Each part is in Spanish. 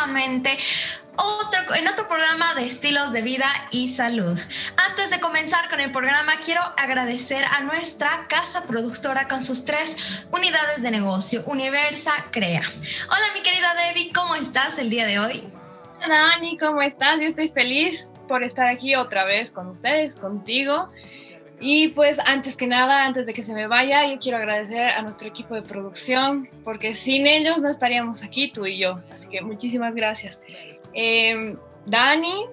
nuevamente en otro programa de estilos de vida y salud. Antes de comenzar con el programa, quiero agradecer a nuestra casa productora con sus 3 unidades de negocio, Universa Crea. Hola, mi querida Debbie, ¿cómo estás el día de hoy? Hola, Ani, ¿cómo estás? Yo estoy feliz por estar aquí otra vez con ustedes, contigo. Y pues antes que nada, antes de que se me vaya, yo quiero agradecer a nuestro equipo de producción, porque sin ellos no estaríamos aquí, tú y yo. Así que muchísimas gracias. Dani,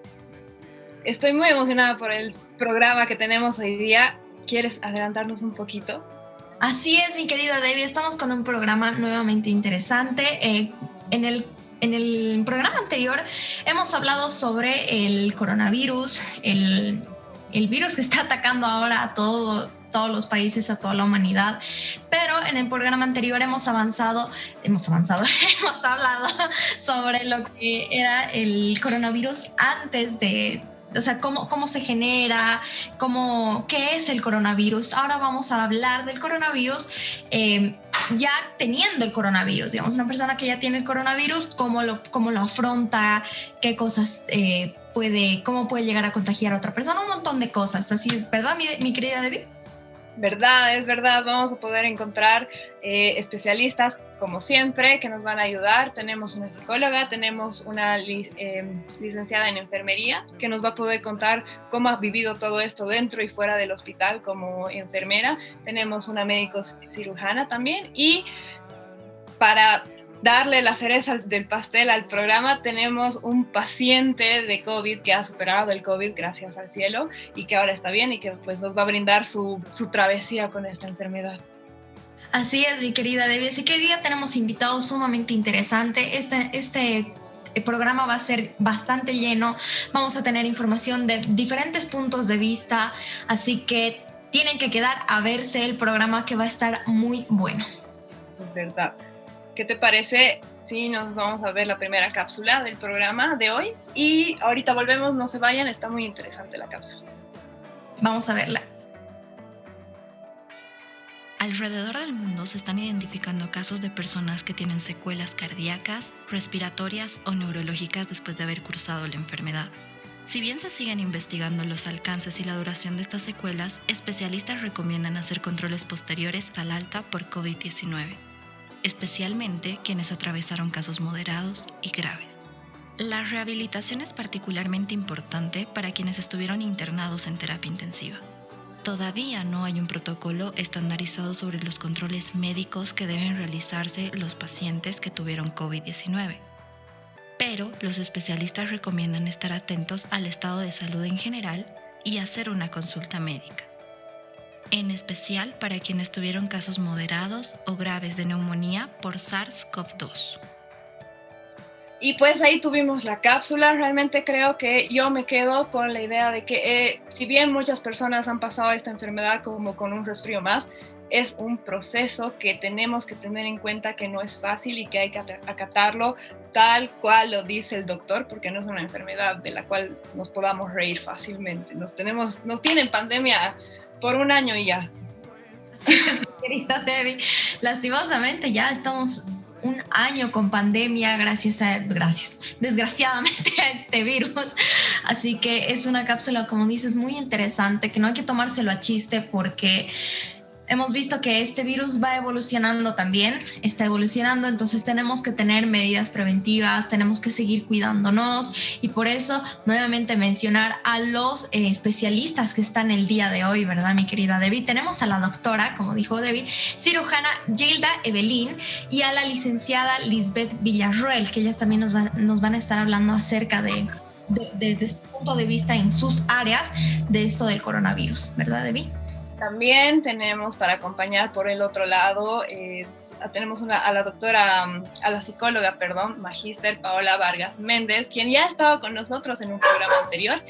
estoy muy emocionada por el programa que tenemos hoy día. ¿Quieres adelantarnos un poquito? Así es, mi querida Debbie, estamos con un programa nuevamente interesante. En el programa anterior hemos hablado sobre el coronavirus, el virus que está atacando ahora a todos los países, a toda la humanidad, pero en el programa anterior hemos hablado sobre lo que era el coronavirus antes de, o sea, cómo se genera, qué es el coronavirus. Ahora vamos a hablar del coronavirus ya teniendo el coronavirus, digamos, una persona que ya tiene el coronavirus, cómo lo afronta, qué cosas cómo puede llegar a contagiar a otra persona, un montón de cosas. Así es, ¿verdad, mi querida Debbie? Es verdad, vamos a poder encontrar especialistas, como siempre, que nos van a ayudar. Tenemos una psicóloga, tenemos una licenciada en enfermería, que nos va a poder contar cómo ha vivido todo esto dentro y fuera del hospital como enfermera. Tenemos una médico cirujana también, y para darle la cereza del pastel al programa, tenemos un paciente de COVID que ha superado el COVID, gracias al cielo, y que ahora está bien y que pues nos va a brindar su travesía con esta enfermedad. Así es, mi querida Debbie. Así que hoy día tenemos invitados sumamente interesantes. Este programa va a ser bastante lleno. Vamos a tener información de diferentes puntos de vista. Así que tienen que quedar a verse el programa, que va a estar muy bueno. Es verdad. ¿Qué te parece si nos vamos a ver la primera cápsula del programa de hoy? Y ahorita volvemos, no se vayan, está muy interesante la cápsula. Vamos a verla. Alrededor del mundo se están identificando casos de personas que tienen secuelas cardíacas, respiratorias o neurológicas después de haber cursado la enfermedad. Si bien se siguen investigando los alcances y la duración de estas secuelas, especialistas recomiendan hacer controles posteriores al alta por COVID-19, especialmente quienes atravesaron casos moderados y graves. La rehabilitación es particularmente importante para quienes estuvieron internados en terapia intensiva. Todavía no hay un protocolo estandarizado sobre los controles médicos que deben realizarse los pacientes que tuvieron COVID-19. Pero los especialistas recomiendan estar atentos al estado de salud en general y hacer una consulta médica, en especial para quienes tuvieron casos moderados o graves de neumonía por SARS-CoV-2. Y pues ahí tuvimos la cápsula. Realmente creo que yo me quedo con la idea de que si bien muchas personas han pasado esta enfermedad como con un resfrío más, es un proceso que tenemos que tener en cuenta, que no es fácil y que hay que acatarlo tal cual lo dice el doctor, porque no es una enfermedad de la cual nos podamos reír fácilmente. Nos tienen pandemia por un año y ya. Así es, mi querida Debbie. Lastimosamente ya estamos un año con pandemia desgraciadamente a este virus. Así que es una cápsula, como dices, muy interesante, que no hay que tomárselo a chiste, porque hemos visto que este virus va evolucionando también, está evolucionando, entonces tenemos que tener medidas preventivas, tenemos que seguir cuidándonos, y por eso nuevamente mencionar a los especialistas que están el día de hoy, ¿verdad, mi querida Debbie? Tenemos a la doctora, como dijo Debbie, cirujana Gilda Evelyn, y a la licenciada Lisbeth Villarroel, que ellas también nos van a estar hablando acerca desde este punto de vista en sus áreas de esto del coronavirus, ¿verdad, Debbie? También tenemos para acompañar por el otro lado, tenemos a la psicóloga, magíster Paola Vargas Méndez, quien ya ha estado con nosotros en un programa anterior,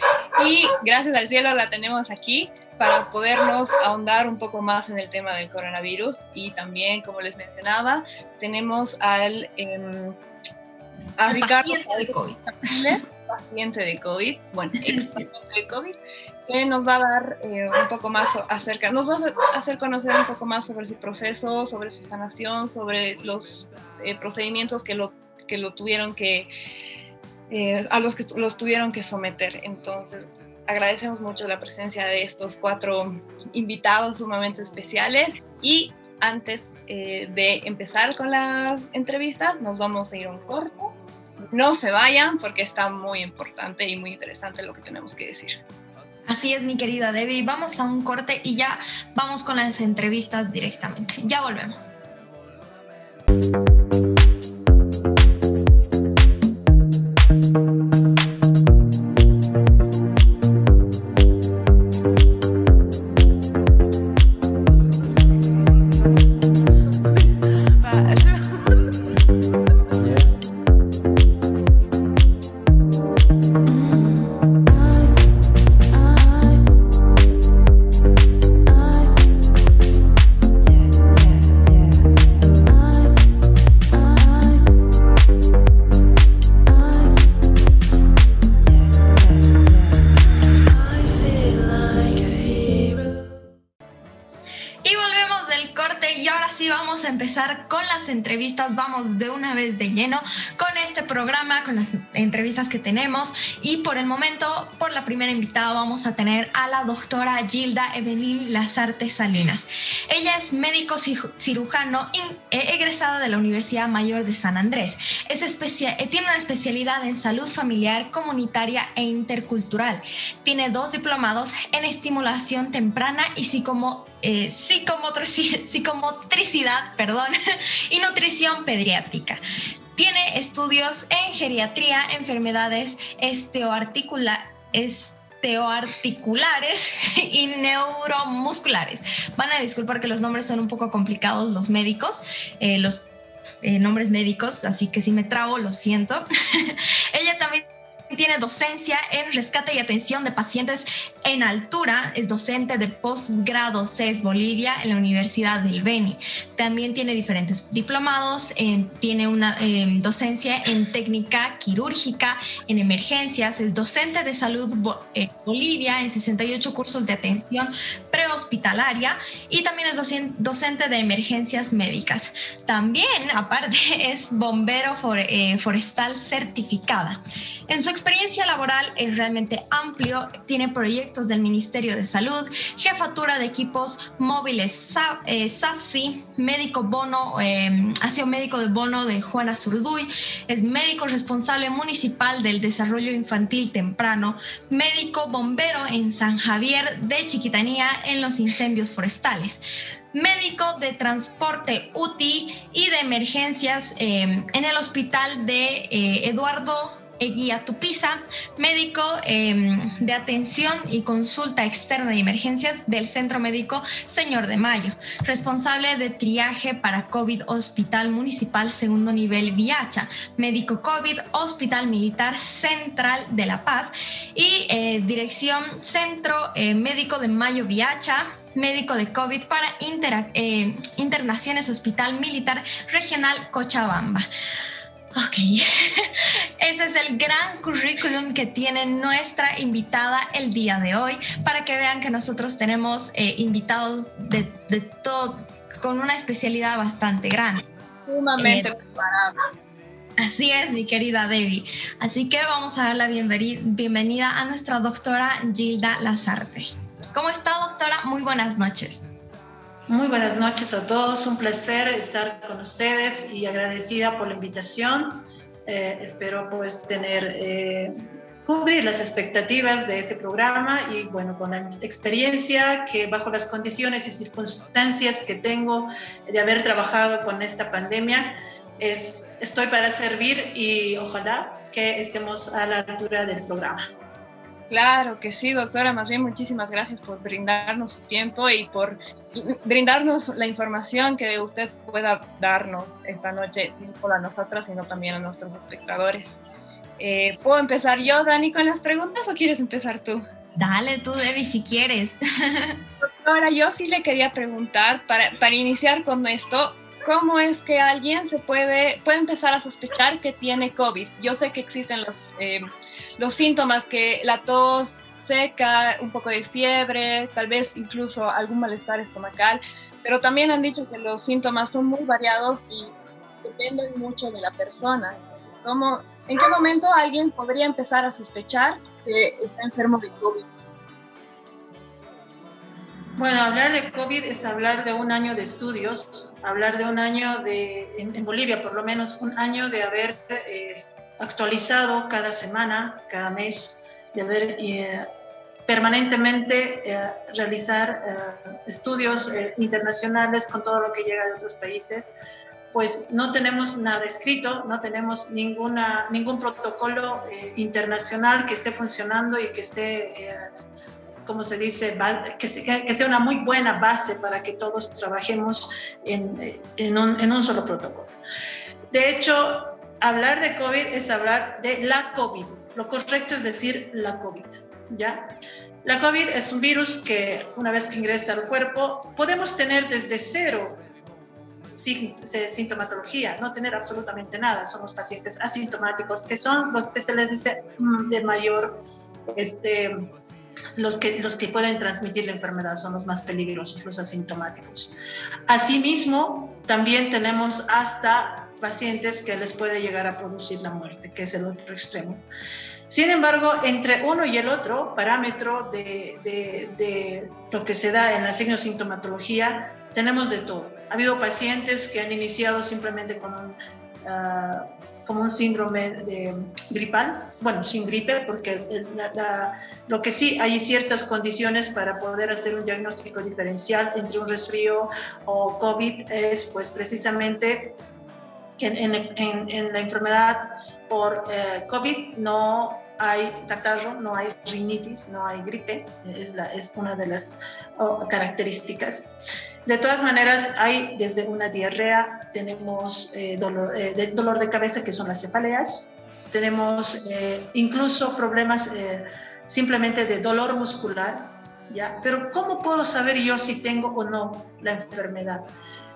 y gracias al cielo la tenemos aquí para podernos ahondar un poco más en el tema del coronavirus. Y también, como les mencionaba, tenemos a Ricardo, paciente de COVID, ex-paciente de COVID, que nos va a dar un poco más nos va a hacer conocer un poco más sobre su proceso, sobre su sanación, sobre los procedimientos que lo tuvieron que a los que los tuvieron que someter. Entonces, agradecemos mucho la presencia de estos 4 invitados sumamente especiales y antes de empezar con las entrevistas nos vamos a ir a un corto. No se vayan porque está muy importante y muy interesante lo que tenemos que decir. Así es, mi querida Debbie. Vamos a un corte y ya vamos con las entrevistas directamente. Ya volvemos. Con las entrevistas, vamos de una vez de lleno con este programa, con las entrevistas que tenemos, y por el momento, por la primera invitada vamos a tener a la doctora Gilda Evelyn Lasarte Salinas. Ella es médico cirujano egresada de la Universidad Mayor de San Andrés. Tiene una especialidad en salud familiar, comunitaria e intercultural. Tiene 2 diplomados en estimulación temprana y psicomotricidad, y nutrición pediátrica. Tiene estudios en geriatría, enfermedades osteoarticulares y neuromusculares. Van a disculpar que los nombres son un poco complicados, los médicos, los nombres médicos, así que si me trabo, lo siento. Ella también tiene docencia en rescate y atención de pacientes en altura. Es docente de posgrado CES Bolivia en la Universidad del Beni. También tiene diferentes diplomados. Tiene una docencia en técnica quirúrgica, en emergencias. Es docente de salud Bolivia en 68 cursos de atención prehospitalaria y también es docente de emergencias médicas. También, aparte, es bombero forestal certificada. En su experiencia laboral es realmente amplio, tiene proyectos del Ministerio de Salud, jefatura de equipos móviles SAFSI, médico bono, ha sido médico de bono de Juana Zurduy, es médico responsable municipal del desarrollo infantil temprano, médico bombero en San Javier de Chiquitanía en los incendios forestales, médico de transporte UTI y de emergencias en el hospital de Eduardo Eguía Tupiza, médico de atención y consulta externa de emergencias del Centro Médico Señor de Mayo, responsable de triaje para COVID Hospital Municipal Segundo Nivel Viacha, médico COVID Hospital Militar Central de La Paz y dirección Centro Médico de Mayo Viacha, médico de COVID para internaciones Hospital Militar Regional Cochabamba. Ok, ese es el gran currículum que tiene nuestra invitada el día de hoy, para que vean que nosotros tenemos invitados de todo, con una especialidad bastante grande. Sumamente preparados. Así es, mi querida Debbie. Así que vamos a dar la bienvenida a nuestra doctora Gilda Lasarte. ¿Cómo está, doctora? Muy buenas noches. Muy buenas noches a todos, un placer estar con ustedes y agradecida por la invitación. Espero pues cubrir las expectativas de este programa y bueno, con la experiencia que bajo las condiciones y circunstancias que tengo de haber trabajado con esta pandemia, estoy para servir y ojalá que estemos a la altura del programa. Claro que sí, doctora. Más bien, muchísimas gracias por brindarnos su tiempo y por brindarnos la información que usted pueda darnos esta noche, no solo a nosotras, sino también a nuestros espectadores. ¿Puedo empezar yo, Dani, con las preguntas o quieres empezar tú? Dale tú, Debbie, si quieres. Doctora, yo sí le quería preguntar, para iniciar con esto, ¿cómo es que alguien puede empezar a sospechar que tiene COVID? Yo sé que existen los síntomas, que la tos seca, un poco de fiebre, tal vez incluso algún malestar estomacal, pero también han dicho que los síntomas son muy variados y dependen mucho de la persona. Entonces, ¿En qué momento alguien podría empezar a sospechar que está enfermo de COVID? Bueno, hablar de COVID es hablar de un año de estudios, hablar de un año en Bolivia, por lo menos un año de haber actualizado cada semana, cada mes, de haber permanentemente realizar estudios internacionales con todo lo que llega de otros países. Pues no tenemos nada escrito, no tenemos ningún protocolo internacional que esté funcionando y que esté... como se dice, que sea una muy buena base para que todos trabajemos en un solo protocolo. De hecho, hablar de COVID es hablar de la COVID. Lo correcto es decir la COVID, ¿ya? La COVID es un virus que una vez que ingresa al cuerpo, podemos tener desde cero sintomatología, no tener absolutamente nada. Somos pacientes asintomáticos, que son los que se les dice de mayor... Los que pueden transmitir la enfermedad son los más peligrosos, los asintomáticos. Asimismo, también tenemos hasta pacientes que les puede llegar a producir la muerte, que es el otro extremo. Sin embargo, entre uno y el otro parámetro de lo que se da en la signosintomatología, tenemos de todo. Ha habido pacientes que han iniciado simplemente como un síndrome gripal, bueno, sin gripe, porque lo que sí, hay ciertas condiciones para poder hacer un diagnóstico diferencial entre un resfrío o COVID, es pues precisamente que en la enfermedad por COVID no hay catarro, no hay rinitis, no hay gripe, es una de las características. De todas maneras, hay desde una diarrea, tenemos dolor de cabeza, que son las cefaleas, tenemos incluso problemas simplemente de dolor muscular, ¿ya? Pero ¿cómo puedo saber yo si tengo o no la enfermedad?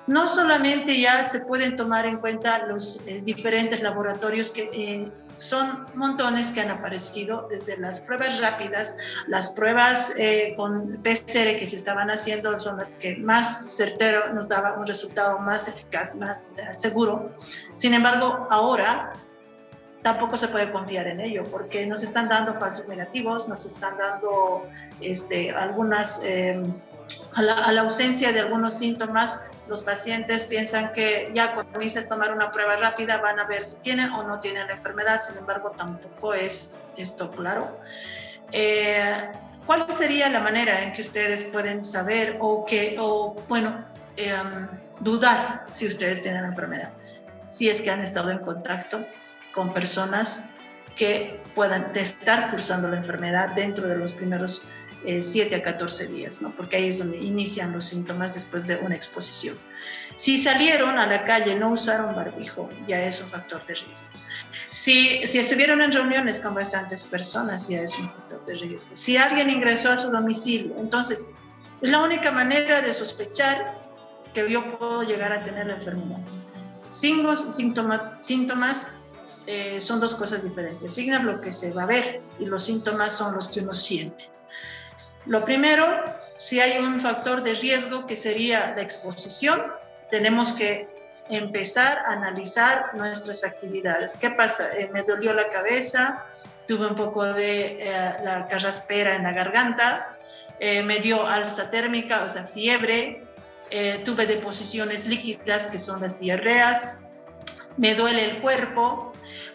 No solamente ya se pueden tomar en cuenta los diferentes laboratorios que son montones que han aparecido, desde las pruebas rápidas, las pruebas con PCR que se estaban haciendo son las que más certero nos daba un resultado más eficaz, más seguro. Sin embargo, ahora tampoco se puede confiar en ello porque nos están dando falsos negativos, nos están dando algunas... A la ausencia de algunos síntomas, los pacientes piensan que ya cuando inicias a tomar una prueba rápida van a ver si tienen o no tienen la enfermedad. Sin embargo, tampoco es esto claro. ¿Cuál sería la manera en que ustedes pueden saber dudar si ustedes tienen la enfermedad? Si es que han estado en contacto con personas que puedan estar cursando la enfermedad dentro de los primeros 7 a 14 días, ¿no? Porque ahí es donde inician los síntomas después de una exposición. Si salieron a la calle, no usaron barbijo, ya es un factor de riesgo. Si estuvieron en reuniones con bastantes personas, ya es un factor de riesgo. Si alguien ingresó a su domicilio, entonces es la única manera de sospechar que yo puedo llegar a tener la enfermedad. Síntomas son dos cosas diferentes. Signos lo que se va a ver y los síntomas son los que uno siente. Lo primero, si hay un factor de riesgo que sería la exposición, tenemos que empezar a analizar nuestras actividades. ¿Qué pasa? Me dolió la cabeza, tuve un poco de la carraspera en la garganta, me dio alza térmica, o sea, fiebre, tuve deposiciones líquidas, que son las diarreas, me duele el cuerpo.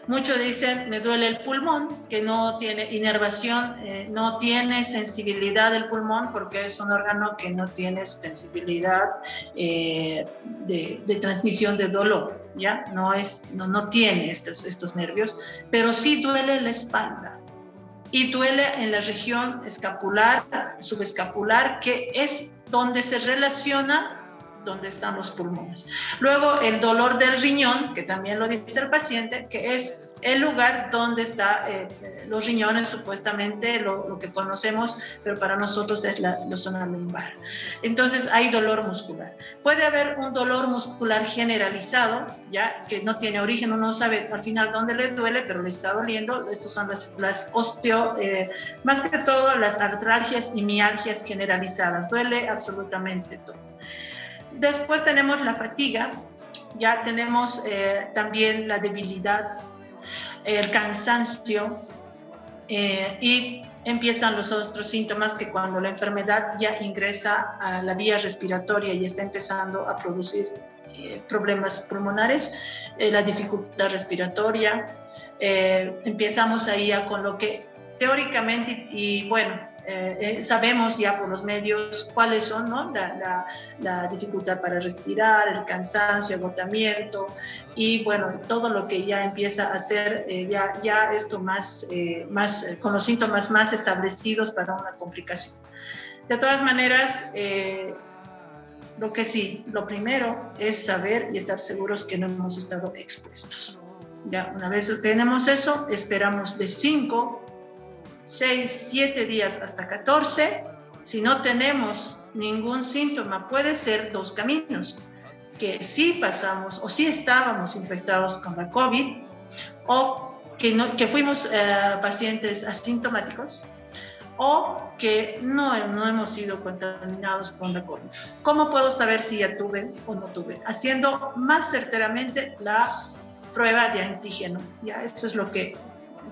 Muchos dicen, me duele el pulmón, que no tiene inervación, no tiene sensibilidad del pulmón, porque es un órgano que no tiene sensibilidad de transmisión de dolor, ¿ya? No tiene estos nervios, pero sí duele la espalda y duele en la región escapular, subescapular, que es donde se relaciona donde están los pulmones. Luego el dolor del riñón, que también lo dice el paciente, que es el lugar donde están los riñones, supuestamente lo que conocemos, pero para nosotros es la zona lumbar. Entonces hay dolor muscular. Puede haber un dolor muscular generalizado, ya que no tiene origen, uno no sabe al final dónde le duele, pero le está doliendo. Estas son las más que todo las artralgias y mialgias generalizadas. Duele absolutamente todo. Después tenemos la fatiga, ya tenemos también la debilidad. el cansancio y empiezan los otros síntomas que cuando la enfermedad ya ingresa a la vía respiratoria y está empezando a producir problemas pulmonares, la dificultad respiratoria, empezamos ahí ya con lo que teóricamente y bueno, sabemos ya por los medios cuáles son, ¿no? La dificultad para respirar, el cansancio, agotamiento y bueno, todo lo que ya empieza a ser ya esto más con los síntomas más establecidos para una complicación. De todas maneras, lo primero es saber y estar seguros que no hemos estado expuestos. Ya, una vez tenemos eso, esperamos de 5, 6, 7 días hasta 14. Si no tenemos ningún síntoma, puede ser dos caminos, que sí pasamos o sí estábamos infectados con la COVID o que fuimos pacientes asintomáticos o que no hemos sido contaminados con la COVID. ¿Cómo puedo saber si ya tuve o no tuve? Haciendo más certeramente la prueba de antígeno. Ya, esto es lo que,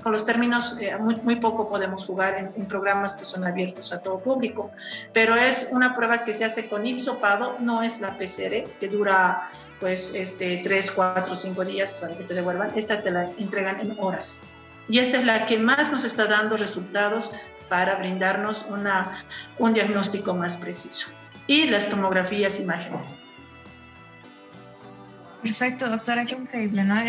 con los términos, muy poco podemos jugar en programas que son abiertos a todo público, pero es una prueba que se hace con hisopado, no es la PCR, que dura pues 3, 4, 5 días para que te devuelvan. Esta te la entregan en horas. Y esta es la que más nos está dando resultados para brindarnos un diagnóstico más preciso. Y las tomografías, imágenes. Perfecto, doctora, qué increíble, ¿no?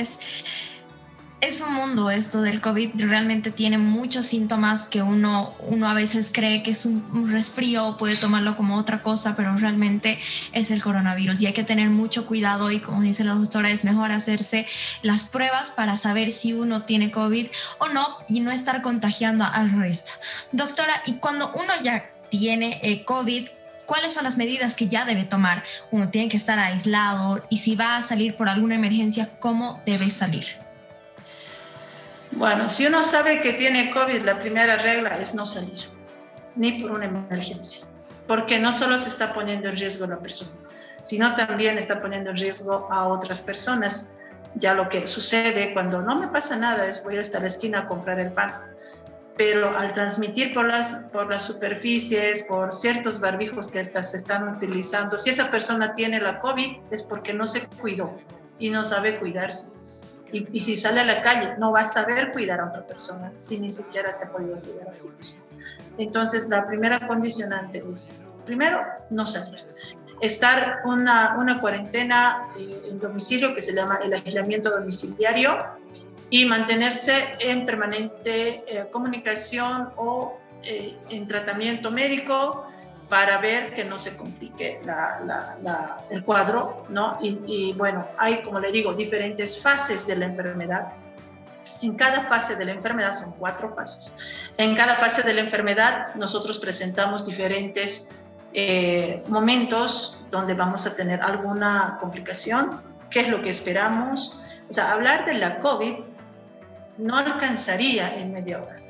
Es un mundo esto del COVID, realmente tiene muchos síntomas que uno a veces cree que es un resfrío, puede tomarlo como otra cosa, pero realmente es el coronavirus y hay que tener mucho cuidado y como dice la doctora, es mejor hacerse las pruebas para saber si uno tiene COVID o no y no estar contagiando al resto. Doctora, y cuando uno ya tiene COVID, ¿cuáles son las medidas que ya debe tomar? Uno tiene que estar aislado y si va a salir por alguna emergencia, ¿cómo debe salir? Bueno, si uno sabe que tiene COVID, la primera regla es no salir, ni por una emergencia, porque no solo se está poniendo en riesgo la persona, sino también está poniendo en riesgo a otras personas. Ya lo que sucede cuando no me pasa nada es voy hasta la esquina a comprar el pan, pero al transmitir por las superficies, por ciertos barbijos que hasta se están utilizando, si esa persona tiene la COVID es porque no se cuidó y no sabe cuidarse. Y si sale a la calle, no va a saber cuidar a otra persona si ni siquiera se ha podido cuidar a sí mismo. Entonces, la primera condicionante es, primero, no salir. Estar una cuarentena en domicilio, que se llama el aislamiento domiciliario, y mantenerse en permanente comunicación o en tratamiento médico para ver que no se complique el cuadro, ¿no? Y bueno, hay, como le digo, diferentes fases de la enfermedad. En cada fase de la enfermedad, son 4 fases. En cada fase de la enfermedad nosotros presentamos diferentes momentos donde vamos a tener alguna complicación, qué es lo que esperamos. O sea, hablar de la COVID no alcanzaría en media hora,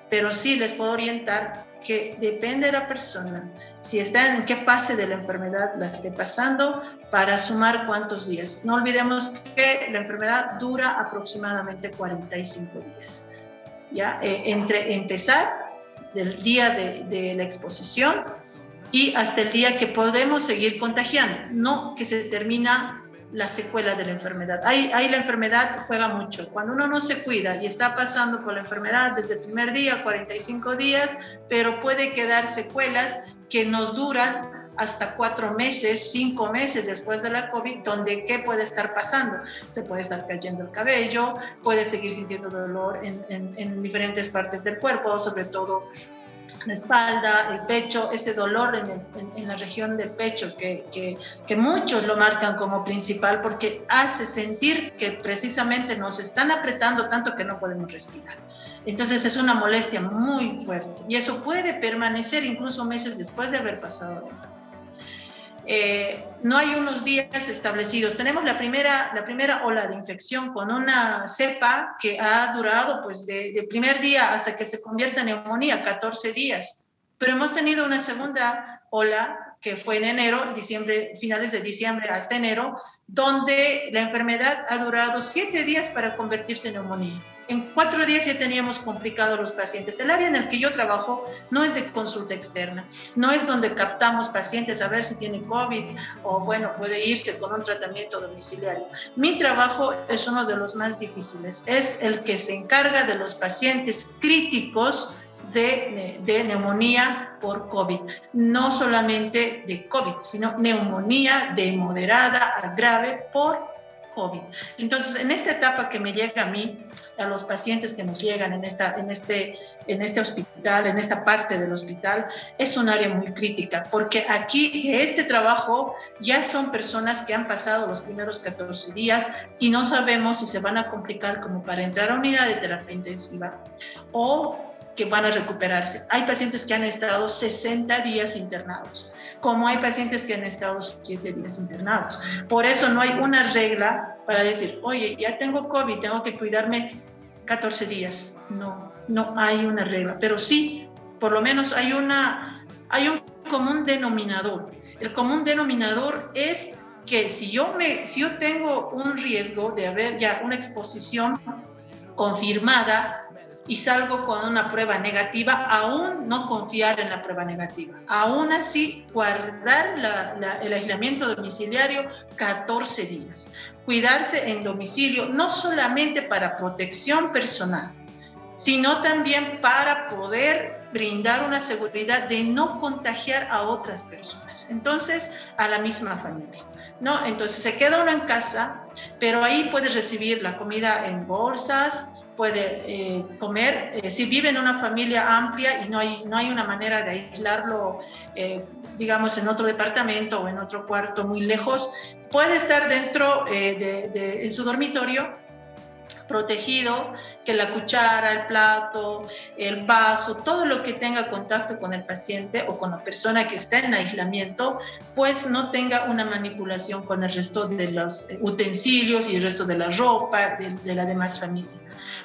pero sí les puedo orientar que depende de la persona, si está en qué fase de la enfermedad la esté pasando, para sumar cuántos días. No olvidemos que la enfermedad dura aproximadamente 45 días. ¿Ya? Entre empezar del día de la exposición y hasta el día que podemos seguir contagiando, no que se termina la secuela de la enfermedad. Ahí la enfermedad juega mucho. Cuando uno no se cuida y está pasando por la enfermedad desde el primer día, 45 días, pero puede quedar secuelas que nos duran hasta 4 meses, 5 meses después de la COVID, donde ¿qué puede estar pasando? Se puede estar cayendo el cabello, puede seguir sintiendo dolor en diferentes partes del cuerpo, sobre todo la espalda, el pecho, ese dolor en la región del pecho que muchos lo marcan como principal porque hace sentir que precisamente nos están apretando tanto que no podemos respirar. Entonces es una molestia muy fuerte y eso puede permanecer incluso meses después de haber pasado la enfermedad. No hay unos días establecidos. Tenemos la primera ola de infección con una cepa que ha durado pues de primer día hasta que se convierte en neumonía, 14 días. Pero hemos tenido una segunda ola que fue en enero, diciembre, finales de diciembre hasta enero, donde la enfermedad ha durado 7 días para convertirse en neumonía. En 4 días ya teníamos complicados los pacientes. El área en el que yo trabajo no es de consulta externa, no es donde captamos pacientes a ver si tienen COVID o, bueno, puede irse con un tratamiento domiciliario. Mi trabajo es uno de los más difíciles, es el que se encarga de los pacientes críticos de neumonía por COVID, no solamente de COVID, sino neumonía de moderada a grave por COVID. Entonces, en esta etapa que me llega a mí, a los pacientes que nos llegan en este hospital, en esta parte del hospital, es un área muy crítica, porque aquí de este trabajo ya son personas que han pasado los primeros 14 días y no sabemos si se van a complicar como para entrar a unidad de terapia intensiva o que van a recuperarse. Hay pacientes que han estado 60 días internados, como hay pacientes que han estado 7 días internados. Por eso no hay una regla para decir, oye, ya tengo COVID, tengo que cuidarme 14 días. No hay una regla, pero sí, por lo menos hay un común denominador. El común denominador es que si yo tengo un riesgo de haber ya una exposición confirmada y salgo con una prueba negativa, aún no confiar en la prueba negativa. Aún así, guardar el aislamiento domiciliario 14 días. Cuidarse en domicilio, no solamente para protección personal, sino también para poder brindar una seguridad de no contagiar a otras personas. Entonces, a la misma familia, ¿no? Entonces, se queda uno en casa, pero ahí puede recibir la comida en bolsas, puede comer. Si vive en una familia amplia y no hay una manera de aislarlo, digamos, en otro departamento o en otro cuarto muy lejos, puede estar dentro en su dormitorio, protegido, que la cuchara, el plato, el vaso, todo lo que tenga contacto con el paciente o con la persona que está en aislamiento, pues no tenga una manipulación con el resto de los utensilios y el resto de la ropa de la demás familia.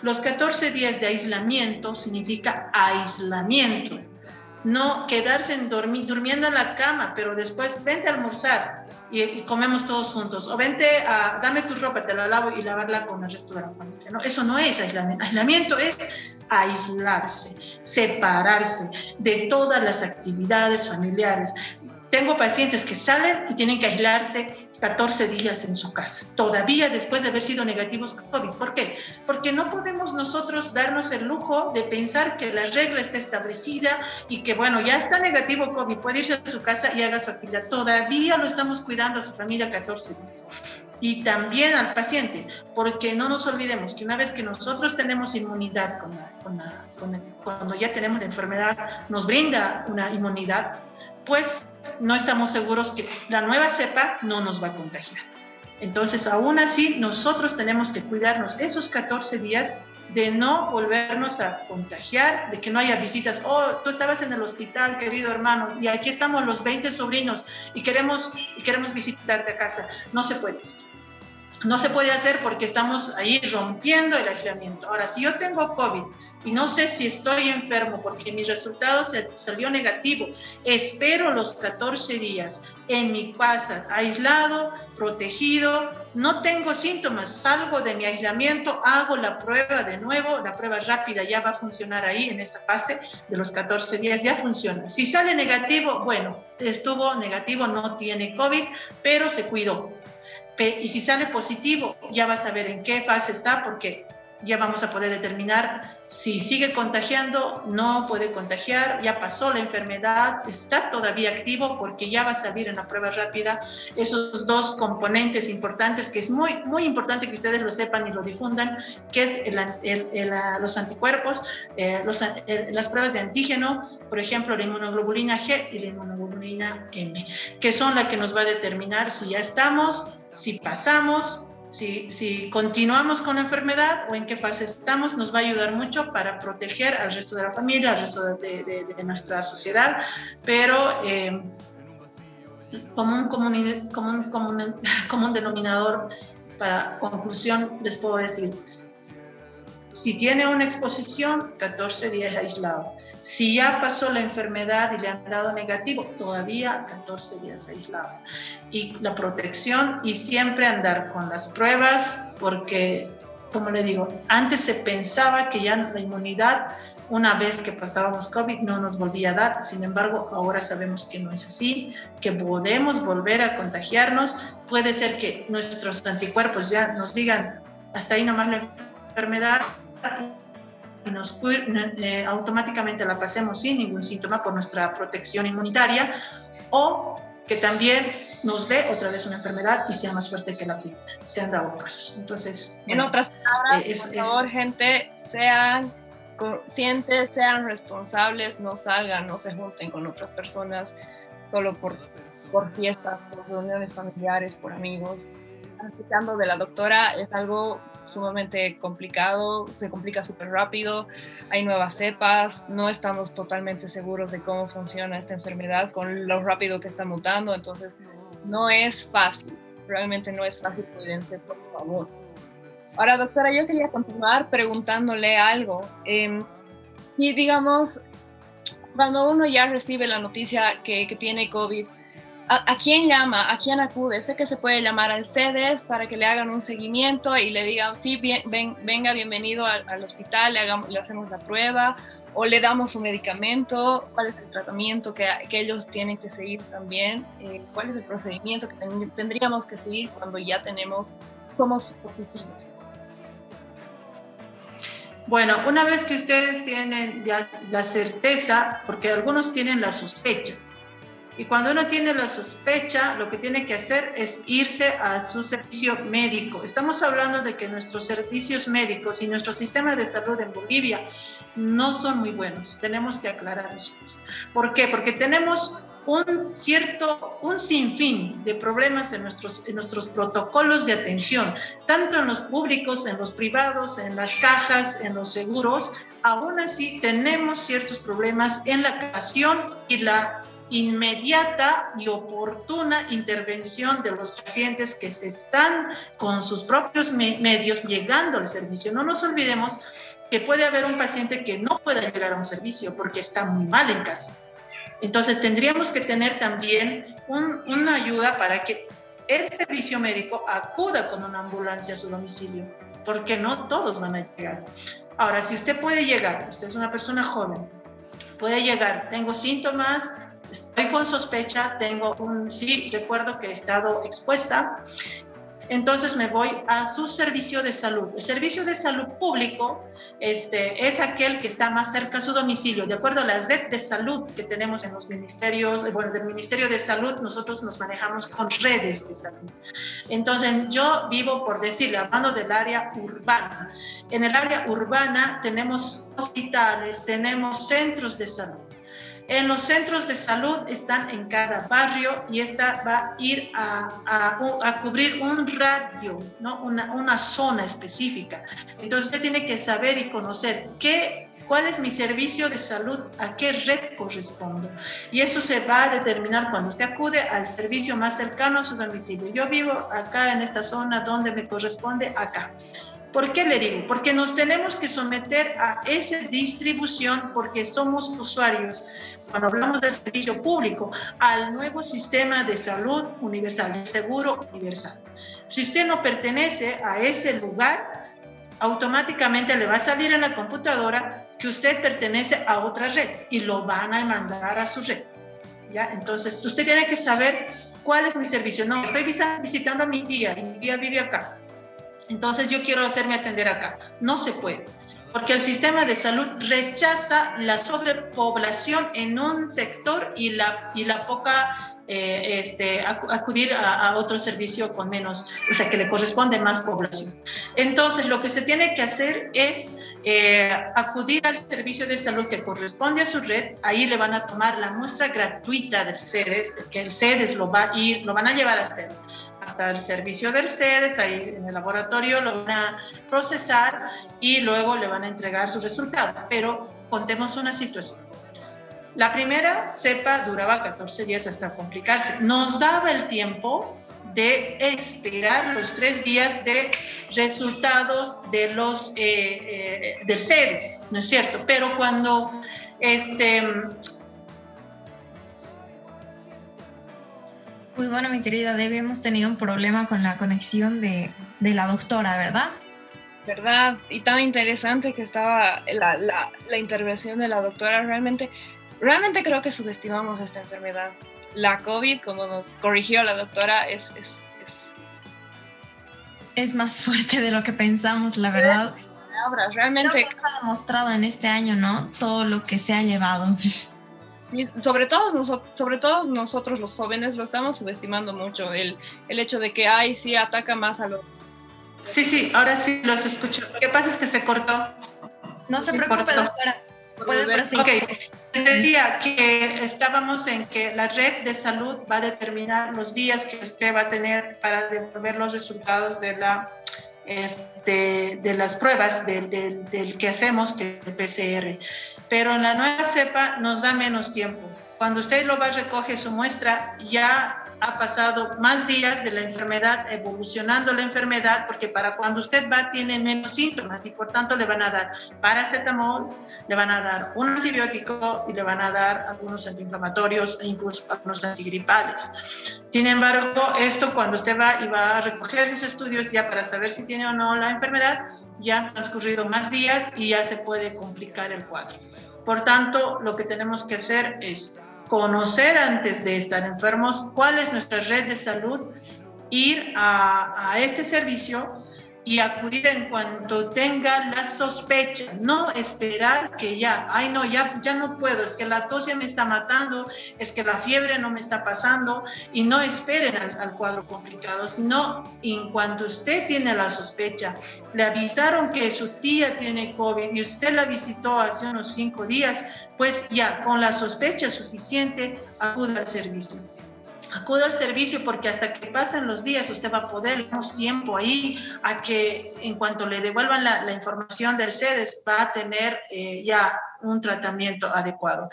Los 14 días de aislamiento significa aislamiento, no quedarse durmiendo en la cama, pero después vente a almorzar y comemos todos juntos, o vente dame tu ropa, te la lavo y lavarla con el resto de la familia. No, eso no es aislamiento. Aislamiento es aislarse, separarse de todas las actividades familiares. Tengo pacientes que salen y tienen que aislarse 14 días en su casa, todavía después de haber sido negativos COVID. ¿Por qué? Porque no podemos nosotros darnos el lujo de pensar que la regla está establecida y que, bueno, ya está negativo COVID, puede irse a su casa y haga su actividad. Todavía lo estamos cuidando a su familia 14 días. Y también al paciente, porque no nos olvidemos que una vez que nosotros tenemos inmunidad cuando ya tenemos la enfermedad, nos brinda una inmunidad, pues no estamos seguros que la nueva cepa no nos va a contagiar. Entonces, aún así, nosotros tenemos que cuidarnos esos 14 días de no volvernos a contagiar, de que no haya visitas. Oh, tú estabas en el hospital, querido hermano, y aquí estamos los 20 sobrinos y queremos visitarte a casa. No se puede hacer. No se puede hacer porque estamos ahí rompiendo el aislamiento. Ahora, si yo tengo COVID y no sé si estoy enfermo porque mi resultado salió negativo, espero los 14 días en mi casa, aislado, protegido, no tengo síntomas, salgo de mi aislamiento, hago la prueba de nuevo, la prueba rápida ya va a funcionar ahí en esa fase de los 14 días, ya funciona. Si sale negativo, bueno, estuvo negativo, no tiene COVID, pero se cuidó. Y si sale positivo, ya vas a ver en qué fase está, porque ya vamos a poder determinar si sigue contagiando, no puede contagiar, ya pasó la enfermedad, está todavía activo, porque ya va a salir en la prueba rápida esos dos componentes importantes, que es muy, muy importante que ustedes lo sepan y lo difundan, que es los anticuerpos, las pruebas de antígeno, por ejemplo, la inmunoglobulina G y la inmunoglobulina M, que son las que nos va a determinar si ya estamos, si pasamos, si continuamos con la enfermedad o en qué fase estamos. Nos va a ayudar mucho para proteger al resto de la familia, al resto de nuestra sociedad, pero como un denominador, para conclusión, les puedo decir, Si tiene una exposición, 14 días aislado. Si ya pasó la enfermedad y le han dado negativo, todavía 14 días aislado. Y la protección, y siempre andar con las pruebas, porque, como le digo, antes se pensaba que ya la inmunidad, una vez que pasábamos COVID, no nos volvía a dar. Sin embargo, ahora sabemos que no es así, que podemos volver a contagiarnos. Puede ser que nuestros anticuerpos ya nos digan, hasta ahí nomás la enfermedad, y automáticamente la pasemos sin ningún síntoma por nuestra protección inmunitaria, o que también nos dé otra vez una enfermedad y sea más fuerte que la primera. Se han dado casos. Entonces, en otras palabras, por favor, gente, sean conscientes, sean responsables, no salgan, no se junten con otras personas solo por fiestas, por reuniones familiares, por amigos. Escuchando de la doctora, es algo sumamente complicado, se complica súper rápido, hay nuevas cepas, no estamos totalmente seguros de cómo funciona esta enfermedad con lo rápido que está mutando, entonces no es fácil, realmente no es fácil, cuídense, por favor. Ahora, doctora, yo quería continuar preguntándole algo. Y digamos, cuando uno ya recibe la noticia que tiene COVID, ¿a quién llama? ¿A quién acude? Sé que se puede llamar al CEDES para que le hagan un seguimiento y le digan, sí, venga, bienvenido al hospital, le hacemos la prueba, o le damos su medicamento. ¿Cuál es el tratamiento que ellos tienen que seguir también? ¿Cuál es el procedimiento que tendríamos que seguir cuando ya somos positivos? Bueno, una vez que ustedes tienen ya la certeza, porque algunos tienen la sospecha, y cuando uno tiene la sospecha, lo que tiene que hacer es irse a su servicio médico. Estamos hablando de que nuestros servicios médicos y nuestro sistema de salud en Bolivia no son muy buenos. Tenemos que aclarar eso. ¿Por qué? Porque tenemos un sinfín de problemas en nuestros protocolos de atención, tanto en los públicos, en los privados, en las cajas, en los seguros. Aún así, tenemos ciertos problemas en la captación y la inmediata y oportuna intervención de los pacientes que se están con sus propios medios llegando al servicio. No nos olvidemos que puede haber un paciente que no pueda llegar a un servicio porque está muy mal en casa. Entonces tendríamos que tener también una ayuda para que el servicio médico acuda con una ambulancia a su domicilio, porque no todos van a llegar. Ahora, si usted puede llegar, usted es una persona joven, puede llegar, tengo síntomas, estoy con sospecha, sí, recuerdo que he estado expuesta, entonces me voy a su servicio de salud. El servicio de salud público es aquel que está más cerca a su domicilio. De acuerdo a la red de salud que tenemos en los ministerios, del Ministerio de Salud, nosotros nos manejamos con redes de salud. Entonces, yo vivo, por decirle, hablando del área urbana. En el área urbana tenemos hospitales, tenemos centros de salud. En los centros de salud están en cada barrio y esta va a ir a cubrir un radio, ¿no? una zona específica. Entonces usted tiene que saber y conocer cuál es mi servicio de salud, a qué red correspondo. Y eso se va a determinar cuando usted acude al servicio más cercano a su domicilio. Yo vivo acá en esta zona donde me corresponde acá. ¿Por qué le digo? Porque nos tenemos que someter a esa distribución porque somos usuarios, cuando hablamos del servicio público, al nuevo sistema de salud universal, de seguro universal. Si usted no pertenece a ese lugar, automáticamente le va a salir en la computadora que usted pertenece a otra red y lo van a mandar a su red. ¿Ya? Entonces, usted tiene que saber cuál es mi servicio. No, estoy visitando a mi tía y mi tía vive acá. Entonces yo quiero hacerme atender acá. No se puede, porque el sistema de salud rechaza la sobrepoblación en un sector y la poca acudir a otro servicio con menos, o sea, que le corresponde más población. Entonces lo que se tiene que hacer es acudir al servicio de salud que corresponde a su red. Ahí le van a tomar la muestra gratuita del CEDES, que el CEDES lo van a llevar hasta el servicio del CEDES, ahí en el laboratorio lo van a procesar y luego le van a entregar sus resultados. Pero contemos una situación. La primera cepa duraba 14 días hasta complicarse. Nos daba el tiempo de esperar los 3 días de resultados de los del CEDES, ¿no es cierto? Pero cuando Muy bueno, mi querida Debbie, hemos tenido un problema con la conexión de la doctora, ¿verdad? ¿Verdad? Y tan interesante que estaba la intervención de la doctora. Realmente creo que subestimamos esta enfermedad. La COVID, como nos corrigió la doctora, es más fuerte de lo que pensamos, la verdad. Realmente creo que se ha demostrado en este año, ¿no? Todo lo que se ha llevado. Y sobre todo nosotros los jóvenes lo estamos subestimando mucho, el hecho de que sí ataca más a los... Sí, ahora sí los escucho. Lo que pasa es que se cortó. No se preocupe, doctora. Puede proseguir. Ok, les decía que estábamos en que la red de salud va a determinar los días que usted va a tener para devolver los resultados de las pruebas del que hacemos, que es el PCR. Pero en la nueva cepa nos da menos tiempo. Cuando usted lo va a recoger su muestra, ya ha pasado más días de la enfermedad, evolucionando la enfermedad, porque para cuando usted va tiene menos síntomas y por tanto le van a dar paracetamol, le van a dar un antibiótico y le van a dar algunos antiinflamatorios e incluso algunos antigripales. Sin embargo, esto cuando usted va y va a recoger sus estudios ya para saber si tiene o no la enfermedad, ya han transcurrido más días y ya se puede complicar el cuadro. Por tanto, lo que tenemos que hacer es conocer antes de estar enfermos cuál es nuestra red de salud, ir a este servicio y acudir en cuanto tenga la sospecha, no esperar que ya no puedo, es que la tos ya me está matando, es que la fiebre no me está pasando, y no esperen al cuadro complicado, sino en cuanto usted tiene la sospecha, le avisaron que su tía tiene COVID y usted la visitó hace unos 5 días, pues ya con la sospecha suficiente acude al servicio. Acude al servicio porque hasta que pasen los días usted va a poder, damos tiempo ahí a que en cuanto le devuelvan la información del CEDES va a tener ya un tratamiento adecuado.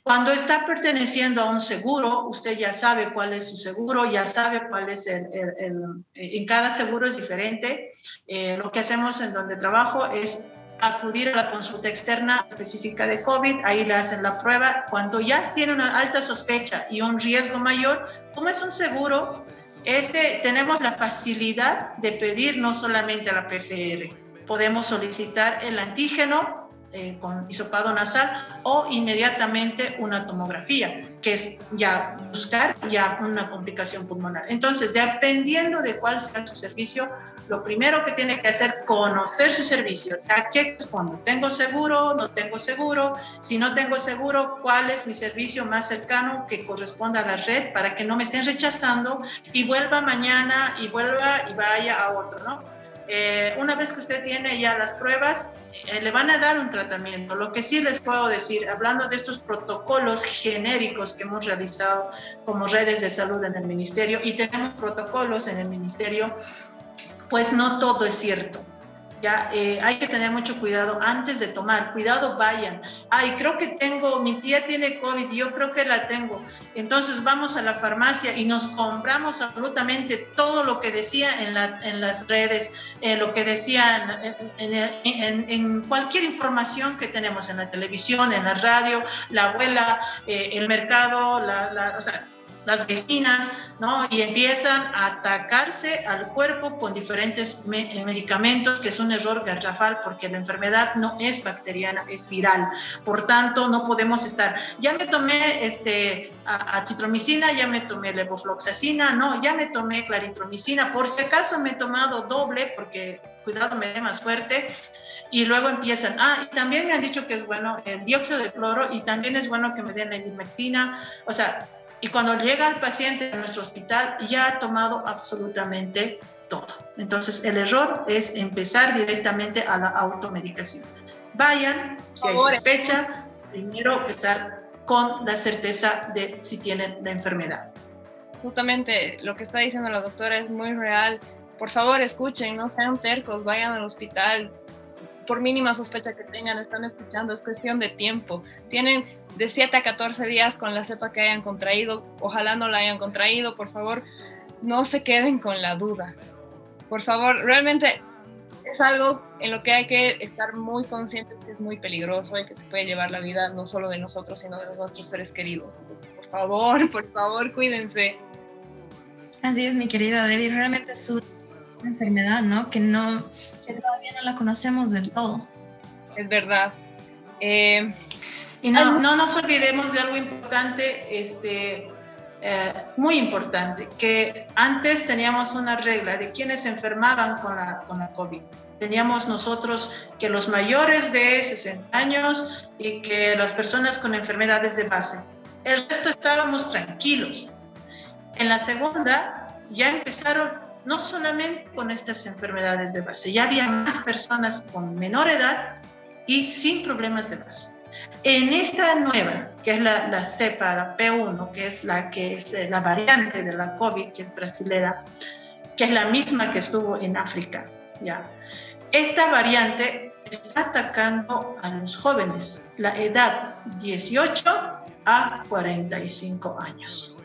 Cuando está perteneciendo a un seguro, usted ya sabe cuál es su seguro, ya sabe cuál es en cada seguro es diferente. Lo que hacemos en donde trabajo es acudir a la consulta externa específica de COVID, ahí le hacen la prueba. Cuando ya tiene una alta sospecha y un riesgo mayor, como es un seguro, tenemos la facilidad de pedir no solamente a la PCR, podemos solicitar el antígeno con hisopado nasal o inmediatamente una tomografía, que es ya buscar ya una complicación pulmonar. Entonces, dependiendo de cuál sea su servicio, lo primero que tiene que hacer es conocer su servicio. ¿A qué respondo? ¿Tengo seguro? ¿No tengo seguro? Si no tengo seguro, ¿cuál es mi servicio más cercano que corresponda a la red para que no me estén rechazando y vuelva mañana y vaya a otro, ¿no? Una vez que usted tiene ya las pruebas, le van a dar un tratamiento. Lo que sí les puedo decir, hablando de estos protocolos genéricos que hemos realizado como redes de salud en el ministerio, y tenemos protocolos en el ministerio, pues no todo es cierto. Ya hay que tener mucho cuidado antes de tomar. Cuidado, vayan. Creo que mi tía tiene COVID y yo creo que la tengo. Entonces vamos a la farmacia y nos compramos absolutamente todo lo que decía en las redes, lo que decían en cualquier información que tenemos en la televisión, en la radio, la abuela, el mercado, o sea, las vecinas, ¿no? Y empiezan a atacarse al cuerpo con diferentes medicamentos, que es un error garrafal porque la enfermedad no es bacteriana, es viral. Por tanto, no podemos estar, ya me tomé acitromicina, ya me tomé levofloxacina, no, ya me tomé claritromicina, por si acaso me he tomado doble porque cuidado me dé más fuerte. Y luego empiezan, y también me han dicho que es bueno el dióxido de cloro y también es bueno que me den la ivermectina, o sea, y cuando llega el paciente a nuestro hospital ya ha tomado absolutamente todo. Entonces el error es empezar directamente a la automedicación. Vayan, si hay sospecha, primero estar con la certeza de si tienen la enfermedad. Justamente lo que está diciendo la doctora es muy real. Por favor, escuchen, no sean tercos, vayan al hospital. Por mínima sospecha que tengan, están escuchando, es cuestión de tiempo. Tienen de 7 a 14 días con la cepa que hayan contraído, ojalá no la hayan contraído, por favor, no se queden con la duda. Por favor, realmente es algo en lo que hay que estar muy conscientes que es muy peligroso y que se puede llevar la vida no solo de nosotros, sino de nuestros seres queridos. Entonces, por favor, cuídense. Así es, mi querida Debbie, realmente es una enfermedad, ¿no? Que todavía no la conocemos del todo. Es verdad. Y no nos olvidemos de algo importante, muy importante, que antes teníamos una regla de quienes se enfermaban con la COVID. Teníamos nosotros que los mayores de 60 años y que las personas con enfermedades de base. El resto estábamos tranquilos. En la segunda ya empezaron no solamente con estas enfermedades de base, ya había más personas con menor edad y sin problemas de base. En esta nueva, que es la cepa, la P1, que es la variante de la COVID, que es brasilera, que es la misma que estuvo en África, ¿ya? Esta variante está atacando a los jóvenes, la edad 18 a 45 años.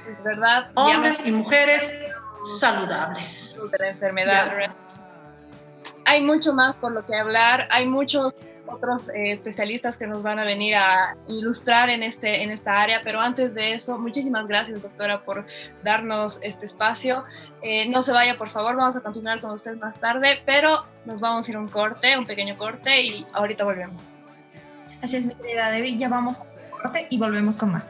Es verdad. Hombres y mujeres saludables. De la enfermedad. Ya. Hay mucho más por lo que hablar, hay muchos otros especialistas que nos van a venir a ilustrar en esta área, pero antes de eso, muchísimas gracias, doctora, por darnos este espacio. No se vaya, por favor, vamos a continuar con usted más tarde, pero nos vamos a ir un pequeño corte, y ahorita volvemos. Así es, mi querida Debbie, ya vamos a un corte y volvemos con más.